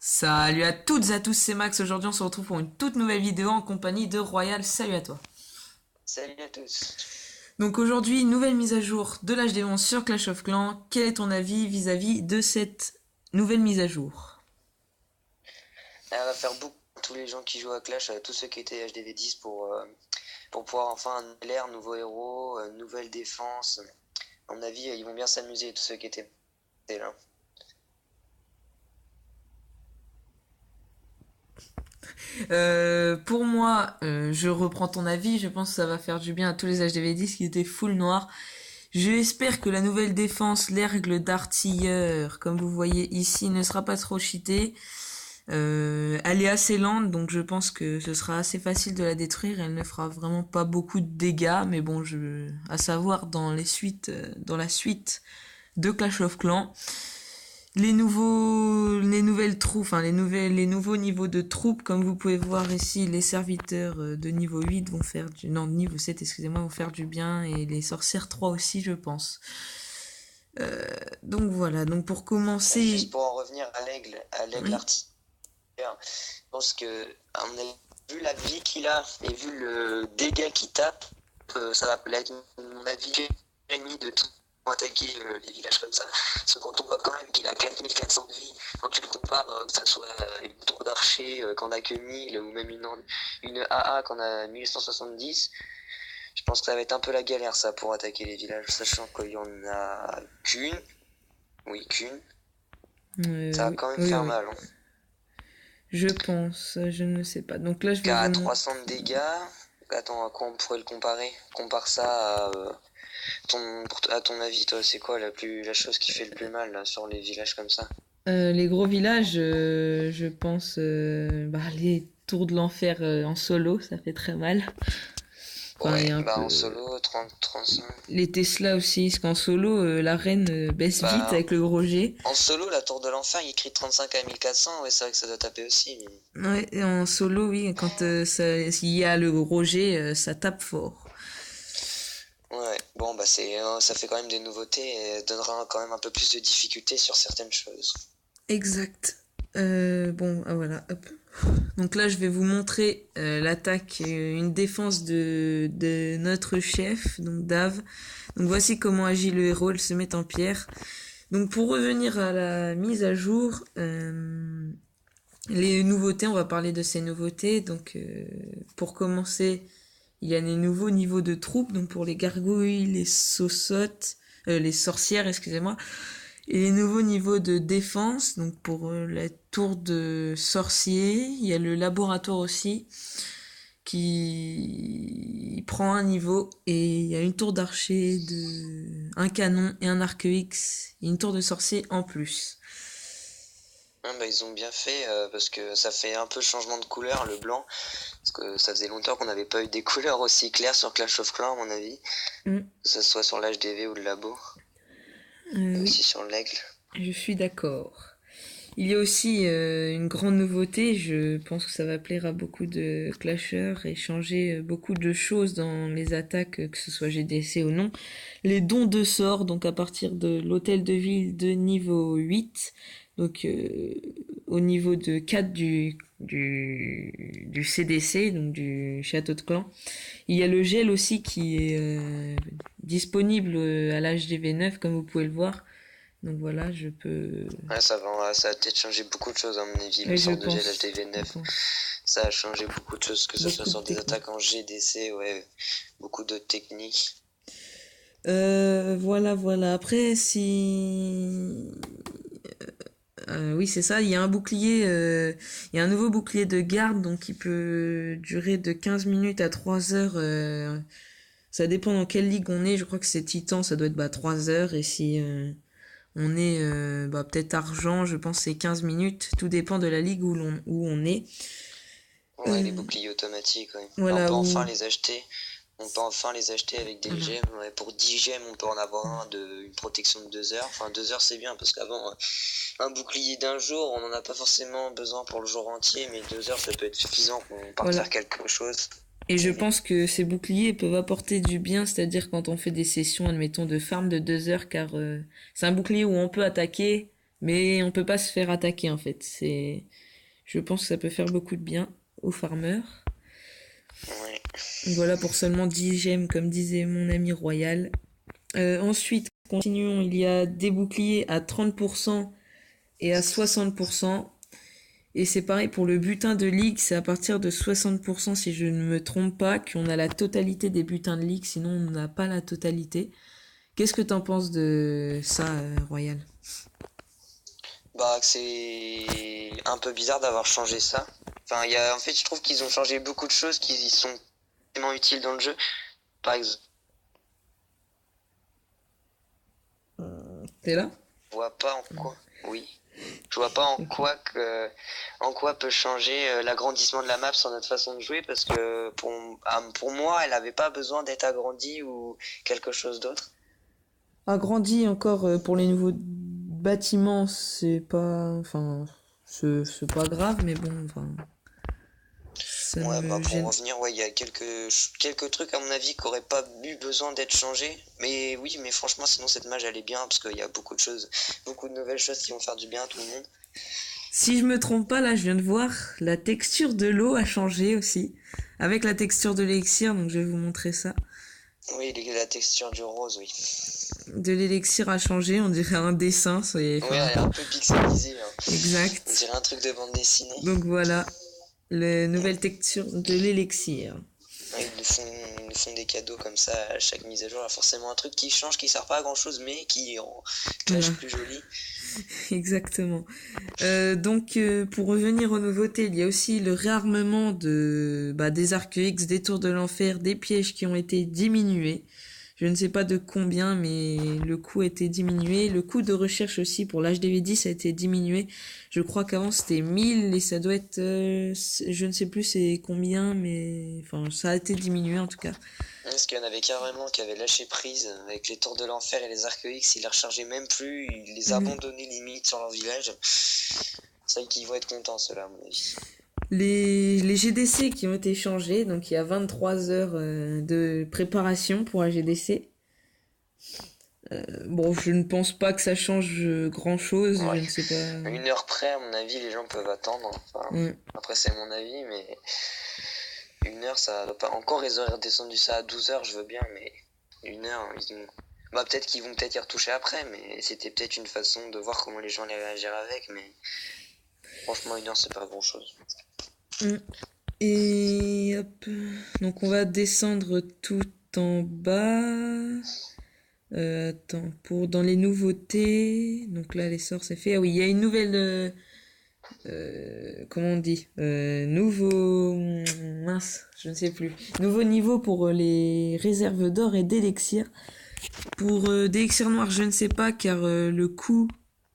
Salut à toutes et à tous, c'est Max. Aujourd'hui, on se retrouve pour une toute nouvelle vidéo en compagnie de Royal. Salut à toi. Salut à tous. Donc aujourd'hui, nouvelle mise à jour de l'âge des monstres sur Clash of Clans. Quel est ton avis vis-à-vis de cette nouvelle mise à jour? Elle va faire beaucoup pour tous les gens qui jouent à Clash, tous ceux qui étaient HDV10 pour pouvoir enfin un nouvel air, nouveau héros, nouvelle défense. À mon avis, ils vont bien s'amuser, tous ceux qui étaient là. Pour moi, je reprends ton avis. Je pense que ça va faire du bien à tous les HDV10 qui étaient full noir. J'espère que la nouvelle défense, l'aigle d'artilleur, comme vous voyez ici, ne sera pas trop cheatée. Elle est assez lente, donc je pense que ce sera assez facile de la détruire. Elle ne fera vraiment pas beaucoup de dégâts, mais bon, à savoir dans dans la suite de Clash of Clans, les nouvelles troupes, enfin les nouveaux niveaux de troupes, comme vous pouvez voir ici, les serviteurs de niveau 8 vont faire non, niveau 7, excusez-moi, vont faire du bien, et les sorcières 3 aussi, je pense. Donc voilà, donc pour Juste commencer, pour en revenir à l'aigle oui. artilleur, je pense que vu la vie qu'il a et vu le dégât qu'il tape, ça va être mon avis ennemi de tout attaquer les villages comme ça. Parce que quand on voit quand même qu'il a 4400 de vie, quand tu le compares, que ça soit une tour d'archer qu'on a que 1000 ou même une AA qu'on a 1170, je pense que ça va être un peu la galère ça pour attaquer les villages, sachant qu'il y en a qu'une, oui qu'une, ça va Oui, quand même oui, faire oui. mal. Hein. Je pense, je ne sais pas. Donc là, je vais Qu'à vous 300 de montrer. dégâts, attends, à quoi on pourrait le comparer? Compare ça à à ton avis, toi, c'est quoi la chose qui fait le plus mal là, sur les villages comme ça? Les gros villages, je pense, les tours de l'enfer en solo, ça fait très mal. Enfin, et Ouais, un bah peu en solo, 30, 35. les Tesla aussi, parce qu'en solo, la reine baisse vite Bah avec le gros G. en solo, la tour de l'enfer, il crie 35 à 1400, ouais, c'est vrai que ça doit taper aussi. Ouais, et en solo, oui, quand s'il y a le gros G, ça tape fort. Ouais, bon, bah ça fait quand même des nouveautés et donnera quand même un peu plus de difficulté sur certaines choses. Exact. Bon, ah, voilà, hop. Donc là, je vais vous montrer l'attaque, une défense de notre chef, donc Dave. Donc voici comment agit le héros, il se met en pierre. Donc pour revenir à la mise à jour, les nouveautés, on va parler de ces nouveautés. Donc pour commencer, il y a les nouveaux niveaux de troupes, donc pour les gargouilles, les sausottes, les sorcières, excusez-moi, et les nouveaux niveaux de défense, donc pour la tour de sorcier, il y a le laboratoire aussi, qui prend un niveau, et il y a une tour d'archer, un canon et un arc X, et une tour de sorcier en plus. Ah, bah, ils ont bien fait parce que ça fait un peu changement de couleur, le blanc. Parce que ça faisait longtemps qu'on n'avait pas eu des couleurs aussi claires sur Clash of Clans, à mon avis. Mm. Que ce soit sur l'HDV ou le labo. Et Oui, aussi sur l'aigle. je suis d'accord. Il y a aussi une grande nouveauté, je pense que ça va plaire à beaucoup de clasheurs et changer beaucoup de choses dans les attaques, que ce soit GDC ou non. Les dons de sorts, donc à partir de l'hôtel de ville de niveau 8, donc au niveau de 4 du CDC, donc du château de clan. Il y a le gel aussi qui est disponible à l'HDV9, comme vous pouvez le voir. Donc voilà, je peux. Ouais, ça a peut-être changé beaucoup de choses, à mon avis, le Oui, sort de gel je HDV9. pense. Ça a changé beaucoup de choses, que ce soit Beaucoup de sur des techniques. attaques en GDC, ouais. Beaucoup de techniques. Voilà, voilà. Après, si... oui, c'est ça, il y a un bouclier, il y a un nouveau bouclier de garde, donc qui peut durer de 15 minutes à 3 heures. Ça dépend dans quelle ligue on est, je crois que c'est Titan, ça doit être 3 heures, et si on est peut-être Argent, je pense que c'est 15 minutes, tout dépend de la ligue où on est. Ouais, les Euh, boucliers automatiques, ouais. Là, on voilà, peut où... enfin les acheter. On peut enfin les acheter avec des Voilà. gemmes. Ouais, pour 10 gemmes, on peut en avoir une protection de 2 heures. Enfin, 2 heures, c'est bien, parce qu'avant, un bouclier d'un jour, on n'en a pas forcément besoin pour le jour entier, mais 2 heures, ça peut être suffisant qu'on parte Voilà. faire quelque chose. Et je pense que ces boucliers peuvent apporter du bien, c'est-à-dire quand on fait des sessions, admettons, de farm de 2 heures, car c'est un bouclier où on peut attaquer Mais on peut pas se faire attaquer en fait. Je pense que ça peut faire beaucoup de bien aux farmers. Ouais. Voilà pour seulement 10 gemmes, comme disait mon ami Royal. Ensuite, continuons. Il y a des boucliers à 30% et à 60%. Et c'est pareil pour le butin de ligue, c'est à partir de 60% si je ne me trompe pas qu'on a la totalité des butins de ligue, sinon on n'a pas la totalité. Qu'est-ce que t'en penses de ça, Royal? Bah, c'est un peu bizarre d'avoir changé ça. Enfin, en fait, je trouve qu'ils ont changé beaucoup de choses qui y sont tellement utiles dans le jeu. Par exemple, T'es là? je vois pas en quoi. Oui. Je vois pas en quoi peut changer l'agrandissement de la map sur notre façon de jouer parce que pour moi, elle avait pas besoin d'être agrandie ou quelque chose d'autre. Agrandi encore pour les nouveaux bâtiments, c'est pas. Enfin, c'est pas grave, mais bon, enfin. Ça Ouais, bah me pour gêne. revenir, ouais, il y a quelques trucs à mon avis qui auraient pas eu besoin d'être changés. Mais oui, mais franchement, sinon cette mage elle est bien parce qu'il y a beaucoup de choses, beaucoup de nouvelles choses qui vont faire du bien à tout le monde. Si je me trompe pas, là, je viens de voir, la texture de l'eau a changé aussi. Avec la texture de l'élixir, donc je vais vous montrer ça. Oui, la texture du rose, oui. De l'élixir a changé, on dirait un dessin, c'est. Oui, Enfin, elle est un peu pixelisée, hein. On exact. dirait un truc de bande dessinée. Donc voilà, la nouvelle texture de l'élixir. Ouais, ils nous font des cadeaux comme ça à chaque mise à jour. Il y a forcément un truc qui change, qui sert pas à grand chose, mais qui rend Voilà, Clash plus joli. exactement. Pour revenir aux nouveautés, il y a aussi le réarmement des arcs X, des tours de l'enfer, des pièges qui ont été diminués. Je ne sais pas de combien, mais le coût a été diminué. Le coût de recherche aussi pour l'HDV10 a été diminué. Je crois qu'avant c'était 1000 et ça doit être, je ne sais plus c'est combien, mais enfin ça a été diminué en tout cas. Parce qu'il y en avait carrément qui avaient lâché prise avec les tours de l'enfer et les arcs X, ils les rechargeaient même plus, ils les Mm. abandonnaient limite sur leur village. C'est vrai qu'ils vont être contents ceux-là à mon avis. Les GDC qui ont été changés, donc il y a 23 heures de préparation pour un GDC. Bon, je ne pense pas que ça change grand-chose, je Ouais. ne sais pas. À 1 heure près, à mon avis, les gens peuvent attendre. Enfin, Mm. après c'est mon avis, mais 1 heure ça doit pas. Encore ils auraient redescendu ça à 12 heures, je veux bien, mais 1 heure, bah peut-être qu'ils vont peut-être y retoucher après, mais c'était peut-être une façon de voir comment les gens allaient réagir avec, mais franchement 1 heure c'est pas grand-chose. Mm. Et hop. Donc on va descendre tout en bas. Attends, dans les nouveautés. Donc là, les sorts, c'est fait. Ah oui, il y a une nouvelle. Comment on dit Nouveau. Mince, je ne sais plus. Nouveau niveau pour les réserves d'or et d'élixir. Pour d'élixir noir, je ne sais pas, car le coût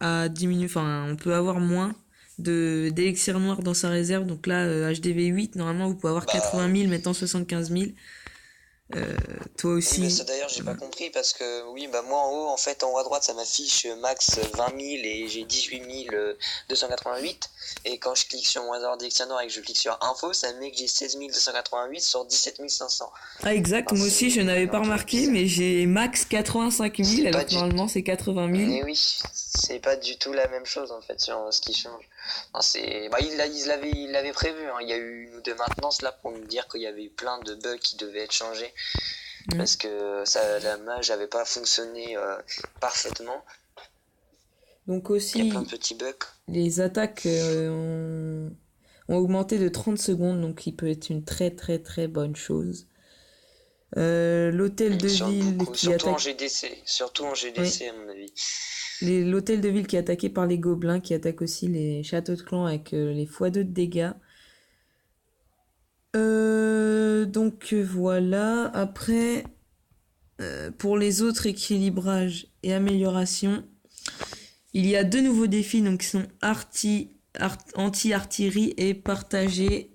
a diminué. Enfin, on peut avoir moins d'élixir noir dans sa réserve. Donc là, HDV 8, normalement, vous pouvez avoir Bah 80 000, maintenant 75 000. Toi oui, bah aussi. ça d'ailleurs, j'ai pas compris parce que oui, bah moi en haut, en fait, en haut à droite, ça m'affiche max 20 000 et j'ai 18 288. Et quand je clique sur mon hasard d'Elixir Noir et que je clique sur info, ça me met que j'ai 16 288 sur 17 500. Ah, exact, Enfin, moi aussi, je n'avais c'est pas un truc remarqué, bizarre. mais j'ai max 85 000, C'est pas alors que du normalement, c'est 80 000. Mais oui, c'est pas du tout la même chose en fait sur ce qui change. Enfin, il l'avait prévu, hein. Il y a eu une ou deux maintenances là pour nous dire qu'il y avait eu plein de bugs qui devaient être changés Ouais. parce que la mage avait pas fonctionné parfaitement. Donc Il y a plein de aussi, petits bugs. les attaques ont augmenté de 30 secondes, donc qui peut être une très très très bonne chose. L'hôtel de Sur ville beaucoup, qui attaque. surtout en Oui. GDC à mon avis. L'hôtel de ville qui est attaqué par les gobelins, qui attaque aussi les châteaux de clan avec les x2 de dégâts. Voilà. Après, pour les autres équilibrages et améliorations, il y a deux nouveaux défis donc, qui sont anti-artillerie et partager.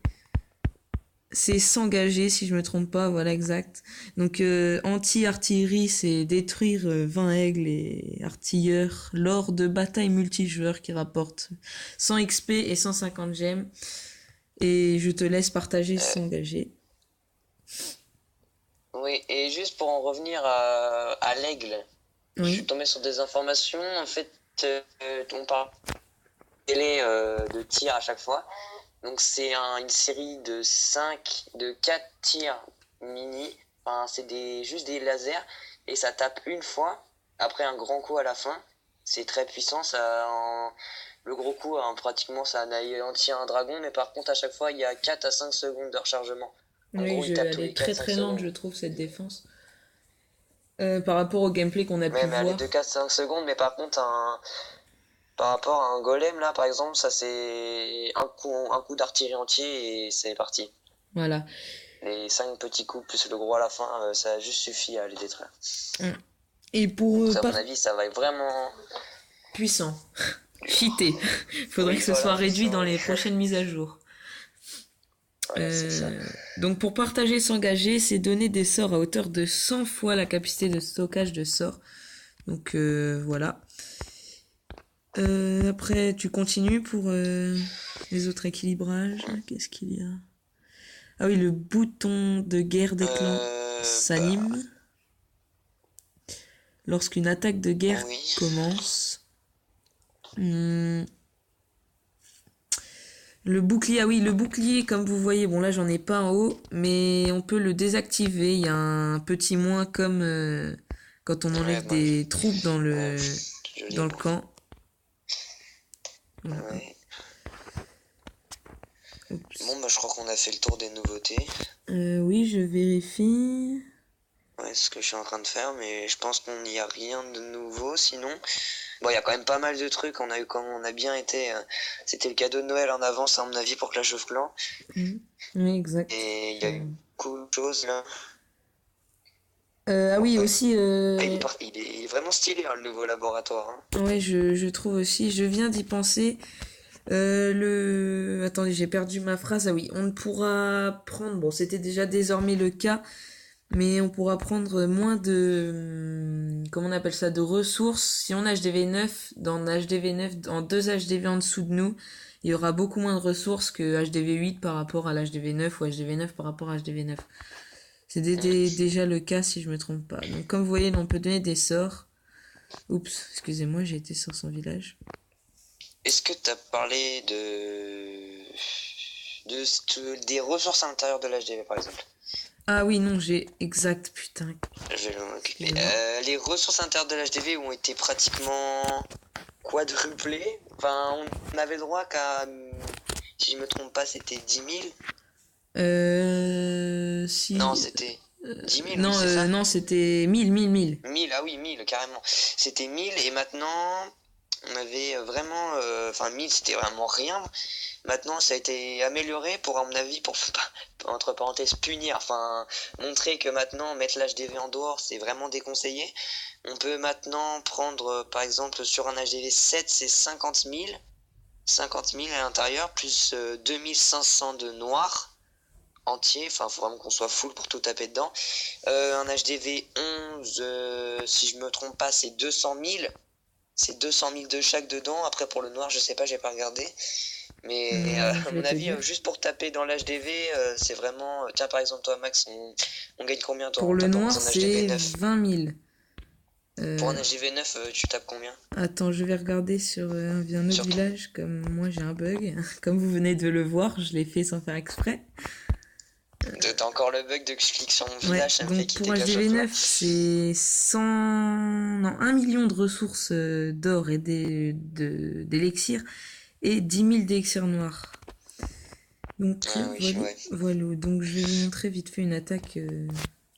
C'est s'engager, si je me trompe pas, voilà exact. Donc anti-artillerie, c'est détruire 20 aigles et artilleurs lors de batailles multijoueurs qui rapportent 100 XP et 150 gemmes. Et je te laisse partager s'engager. Oui, et juste pour en revenir à l'aigle, je suis Oui. tombé sur des informations. En fait, on parle de délai de tir à chaque fois. Donc c'est une série de 4 tirs mini. Enfin, c'est juste des lasers et ça tape une fois après un grand coup à la fin. C'est très puissant. Le gros coup, pratiquement, ça anéantit un dragon, mais par contre, à chaque fois, il y a 4 à 5 secondes de rechargement. En Oui, gros, il tape tous elle les est très 4-5 très lente, secondes. je trouve, cette défense. Par rapport au gameplay qu'on a pu Ouais, mais elle est voir. de 4-5 secondes, mais par contre, par rapport à un golem, là, par exemple, ça c'est un coup d'artillerie entier et c'est parti. Voilà. Les 5 petits coups plus le gros à la fin, ça a juste suffi à les détruire. Et pour Donc, à mon avis, ça va être vraiment puissant. Cheaté. Faudrait oui, que ce voilà, soit réduit puissant, dans oui. les prochaines mises à jour. Ouais, c'est ça. Donc pour partager, s'engager, c'est donner des sorts à hauteur de 100 fois la capacité de stockage de sorts. Donc voilà. Après, tu continues pour les autres équilibrages. Qu'est-ce qu'il y a? Ah oui, le bouton de guerre des clans s'anime lorsqu'une attaque de guerre Oui. commence. Le bouclier, ah oui, le bouclier, comme vous voyez, bon là j'en ai pas en haut, mais on peut le désactiver. Il y a un petit moins comme quand on enlève des troupes dans le camp. Voilà. Ouais. Bon, bah je crois qu'on a fait le tour des nouveautés. Oui, je vérifie. Ouais, c'est ce que je suis en train de faire, mais je pense qu'il n'y a rien de nouveau sinon. Bon, il y a quand même pas mal de trucs. On a bien été. C'était le cadeau de Noël en avance, à mon avis, pour Clash of Clans. Oui, exact. Et il y a eu beaucoup de choses là. Ah oui, aussi. Il est vraiment stylé, hein, le nouveau laboratoire. Hein. Ouais, je trouve aussi. Je viens d'y penser. Attendez, j'ai perdu ma phrase. Ah oui, on ne pourra prendre. Bon, c'était déjà désormais le cas. Mais on pourra prendre moins de, comment on appelle ça, de ressources. Si on a HDV 9, dans HDV 9, en 2 HDV en dessous de nous, il y aura beaucoup moins de ressources que HDV 8 par rapport à l'HDV 9 ou HDV 9 par rapport à HDV 9. C'est déjà le cas si je me trompe pas. Donc comme vous voyez, on peut donner des sorts. Oups, excusez-moi, j'ai été sur son village. Est-ce que tu as parlé des ressources à l'intérieur de l'HDV par exemple? Ah oui, non, j'ai exact, putain. Je vais m'en occuper. Les ressources à l'intérieur de l'HDV ont été pratiquement quadruplées. Enfin, on avait le droit qu'à, si je me trompe pas, c'était 10 000. Si... Non, c'était 10 000, non, oui, c'est ça. Non, c'était 1000. 1000, ah oui, 1000, carrément. C'était 1000 et maintenant, on avait vraiment... Enfin, 1000, c'était vraiment rien. Maintenant, ça a été amélioré pour, à mon avis, pour, entre parenthèses, punir. Enfin, montrer que maintenant, mettre l'HDV en dehors, c'est vraiment déconseillé. On peut maintenant prendre, par exemple, sur un HDV 7, c'est 50 000. 50 000 à l'intérieur, plus 2500 de noir entier, enfin faut vraiment qu'on soit full pour tout taper dedans. Un HDV 11, si je me trompe pas, c'est 200 000. C'est 200 000 de chaque dedans. Après pour le noir, je sais pas, j'ai pas regardé. Mais à mon avis, juste pour taper dans l'HDV, c'est vraiment... Tiens, par exemple, toi, Max, on gagne combien, toi? Pour le noir, un HDV c'est 9 20 000. Pour un HDV 9, tu tapes combien? Attends, je vais regarder sur un autre village, comme moi j'ai un bug. Comme vous venez de le voir, je l'ai fait sans faire exprès. T'as encore le bug de que je clique sur mon village, ça me fait quitter pour HDV 9, c'est 1 million de ressources d'or et d'élixir et 10 000 d'élixirs noirs. Donc voilà, donc je vais vous montrer vite fait une attaque.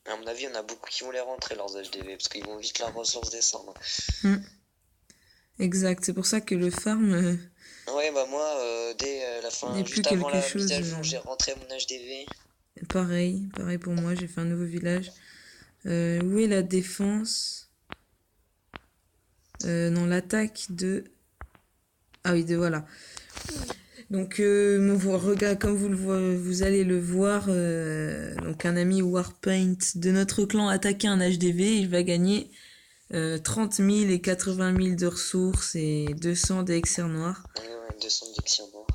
À mon avis, il y en a beaucoup qui vont les rentrer leurs HDV parce qu'ils vont vite leurs ressources descendre. Exact, c'est pour ça que le farm. Ouais, bah moi, dès la fin, juste avant la mise à jour, j'ai rentré mon HDV. Pareil pour moi, j'ai fait un nouveau village. Où est la défense? Non, l'attaque de... Ah oui, voilà. Donc, comme vous allez le voir, donc un ami Warpaint de notre clan a attaqué un HDV, il va gagner 30 000 et 80 000 de ressources et 200 d'élixir noirs. Ouais, 200 d'élixir noirs.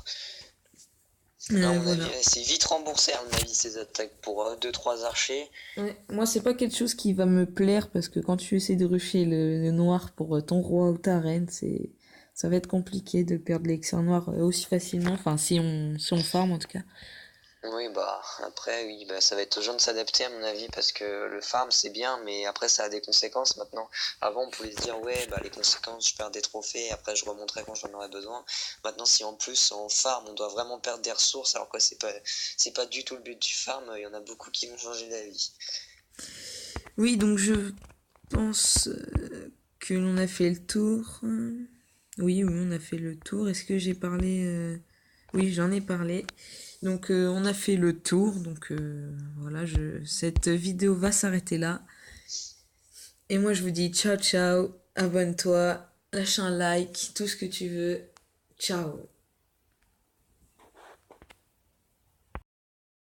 À mon avis, Voilà. c'est vite remboursé, à mon avis, ces attaques pour deux trois archers. Ouais, moi, c'est pas quelque chose qui va me plaire parce que quand tu essaies de rusher le noir pour ton roi ou ta reine, ça va être compliqué de perdre l'élixir noir aussi facilement. Enfin, si on farm en tout cas. Oui, bah après, oui, bah, ça va être aux gens de s'adapter à mon avis parce que le farm c'est bien, mais après ça a des conséquences maintenant. Avant on pouvait se dire ouais, bah les conséquences, je perds des trophées, après je remonterai quand j'en aurai besoin. Maintenant si en plus en farm on doit vraiment perdre des ressources, alors quoi c'est pas du tout le but du farm, il y en a beaucoup qui vont changer d'avis. Oui, donc je pense que l'on a fait le tour. Oui, oui, on a fait le tour. Est-ce que j'ai parlé Oui, j'en ai parlé. Donc on a fait le tour. Donc voilà, cette vidéo va s'arrêter là. Et moi je vous dis ciao ciao, abonne-toi, lâche un like, tout ce que tu veux. Ciao.